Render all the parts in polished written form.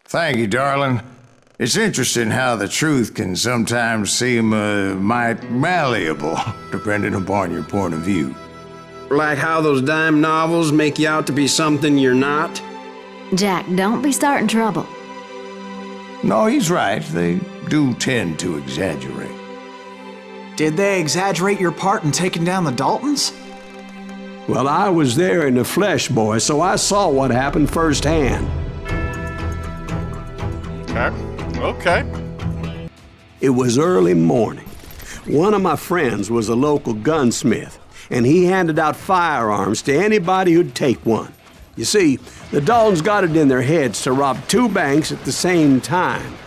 Thank you, darling. It's interesting how the truth can sometimes seem might malleable, depending upon your point of view. Like how those dime novels make you out to be something you're not? Jack, don't be starting trouble. No, he's right. They do tend to exaggerate. Did they exaggerate your part in taking down the Daltons? Well, I was there in the flesh, boy, so I saw what happened firsthand. Okay. It was early morning. One of my friends was a local gunsmith, and he handed out firearms to anybody who'd take one. You see, the Daltons got it in their heads to rob 2 banks at the same time.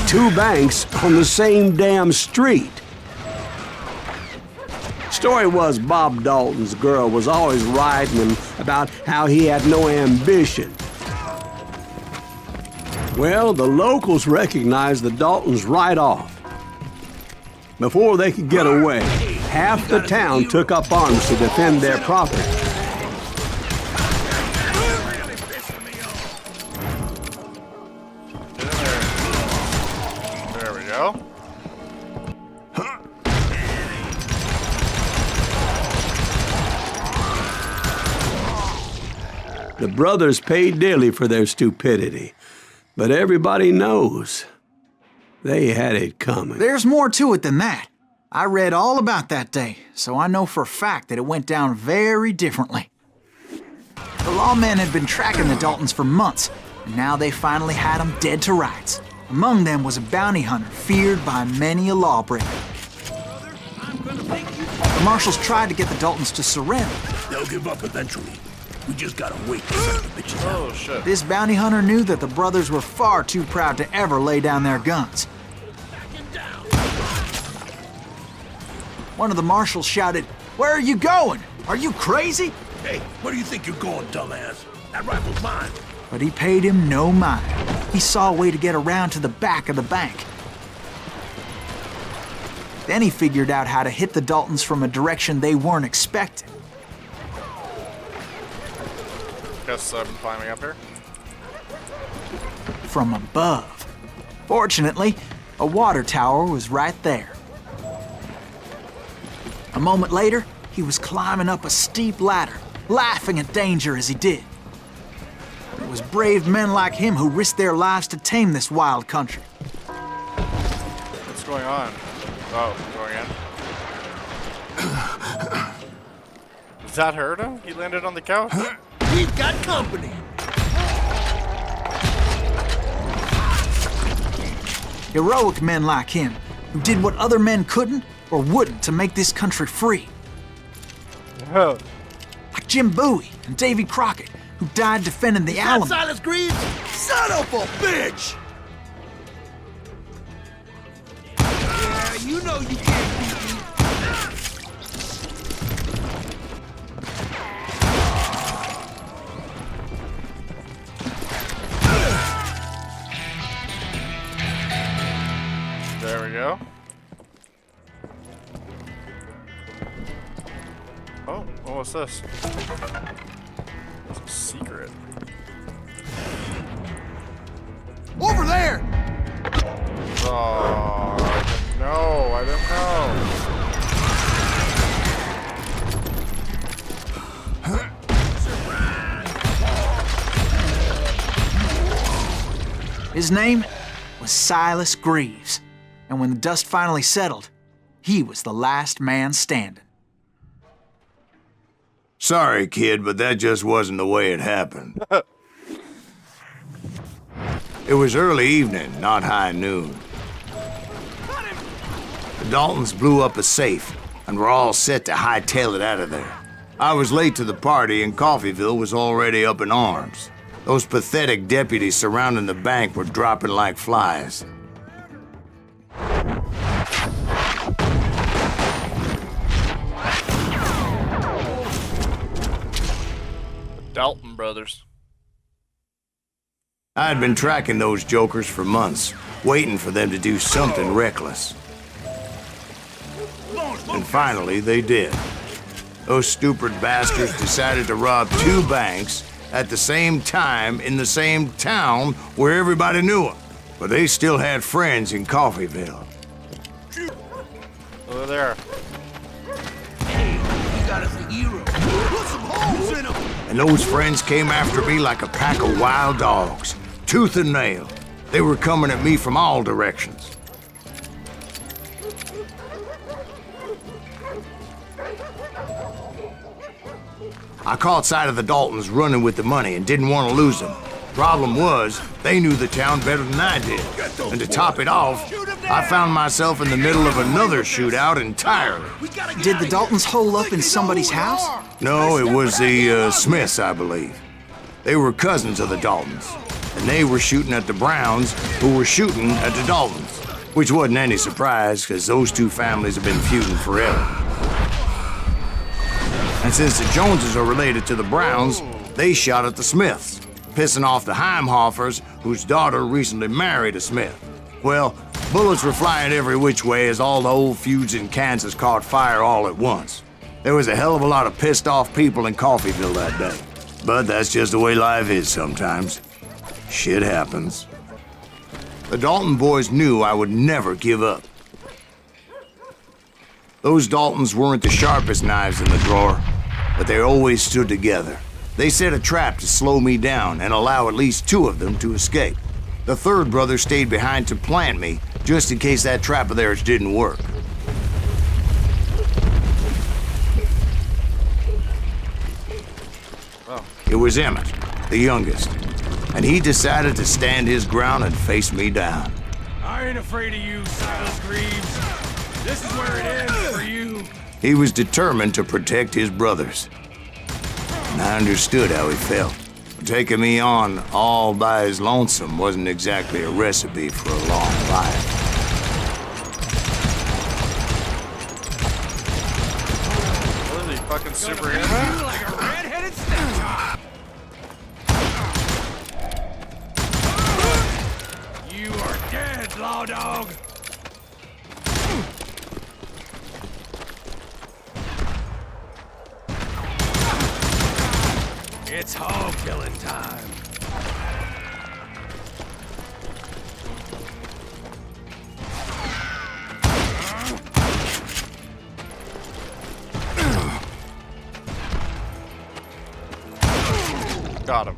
2 banks on the same damn street. Story was Bob Dalton's girl was always riding him about how he had no ambition. Well, the locals recognized the Daltons right off. Before they could get away, half the town took up arms to defend their property. There we go. The brothers paid dearly for their stupidity, but everybody knows they had it coming. There's more to it than that. I read all about that day, so I know for a fact that it went down very differently. The lawmen had been tracking the Daltons for months, and now they finally had them dead to rights. Among them was a bounty hunter feared by many a lawbreaker. The marshals tried to get the Daltons to surrender. They'll give up eventually. We just gotta wait to set the bitches out. Oh, shit. This bounty hunter knew that the brothers were far too proud to ever lay down their guns. One of the marshals shouted, "Where are you going? Are you crazy?" Hey, where do you think you're going, dumbass? That rifle's mine. But he paid him no mind. He saw a way to get around to the back of the bank. Then he figured out how to hit the Daltons from a direction they weren't expecting. Guess I'm climbing up here. From above. Fortunately, a water tower was right there. A moment later, he was climbing up a steep ladder, laughing at danger as he did. It was brave men like him who risked their lives to tame this wild country. What's going on? Oh, going in. Does that hurt him? He landed on the couch? We've got company. Heroic men like him, who did what other men couldn't or wouldn't to make this country free. Oh. Like Jim Bowie and Davy Crockett, who died defending the Alamo. Silas Greaves? Son of a bitch! Yeah, you know you can't beat me. There we go. Oh, what was this? It's a secret. Over there! Oh, I didn't know. His name was Silas Greaves, and when the dust finally settled, he was the last man standing. Sorry, kid, but that just wasn't the way it happened. It was early evening, not high noon. The Daltons blew up a safe, and were all set to hightail it out of there. I was late to the party, and Coffeyville was already up in arms. Those pathetic deputies surrounding the bank were dropping like flies. Dalton brothers. I had been tracking those jokers for months, waiting for them to do something reckless. And finally, they did. Those stupid bastards decided to rob 2 banks at the same time in the same town where everybody knew them. But they still had friends in Coffeyville. Over there. Hey, you got us a hero. Put some holes in him. And those friends came after me like a pack of wild dogs, tooth and nail. They were coming at me from all directions. I caught sight of the Daltons running with the money and didn't want to lose them. Problem was, they knew the town better than I did. And to top it off, I found myself in the middle of another shootout entirely. Did the Daltons hole up in somebody's house? No, it was the Smiths, I believe. They were cousins of the Daltons, and they were shooting at the Browns, who were shooting at the Daltons, which wasn't any surprise, because those 2 families have been feuding forever. And since the Joneses are related to the Browns, they shot at the Smiths, pissing off the Heimhoffers, whose daughter recently married a Smith. Well, bullets were flying every which way as all the old feuds in Kansas caught fire all at once. There was a hell of a lot of pissed off people in Coffeyville that day. But that's just the way life is sometimes. Shit happens. The Dalton boys knew I would never give up. Those Daltons weren't the sharpest knives in the drawer, but they always stood together. They set a trap to slow me down and allow at least 2 of them to escape. The 3rd brother stayed behind to plant me, just in case that trap of theirs didn't work. Oh. It was Emmett, the youngest, and he decided to stand his ground and face me down. I ain't afraid of you, Silas Greaves. This is where it ends for you. He was determined to protect his brothers. And I understood how he felt. Taking me on all by his lonesome wasn't exactly a recipe for a long life. What is he, fucking superhero? Like a red-headed stepchild. You are dead, law dog. It's hog killing time. Got him.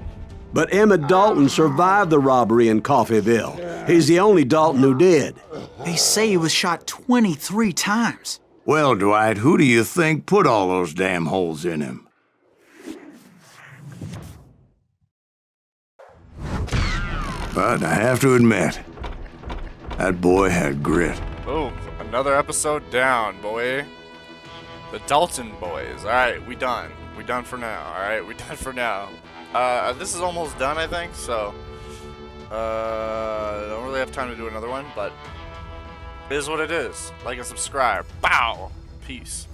But Emmett Dalton survived the robbery in Coffeyville. He's the only Dalton who did. They say he was shot 23 times. Well, Dwight, who do you think put all those damn holes in him? But I have to admit, that boy had grit. Oh, another episode down, boy. The Dalton boys. Alright, we done. We done for now. Alright, we done for now. This is almost done, I think, so... I don't really have time to do another one, but... It is what it is. Like and subscribe. Bow! Peace.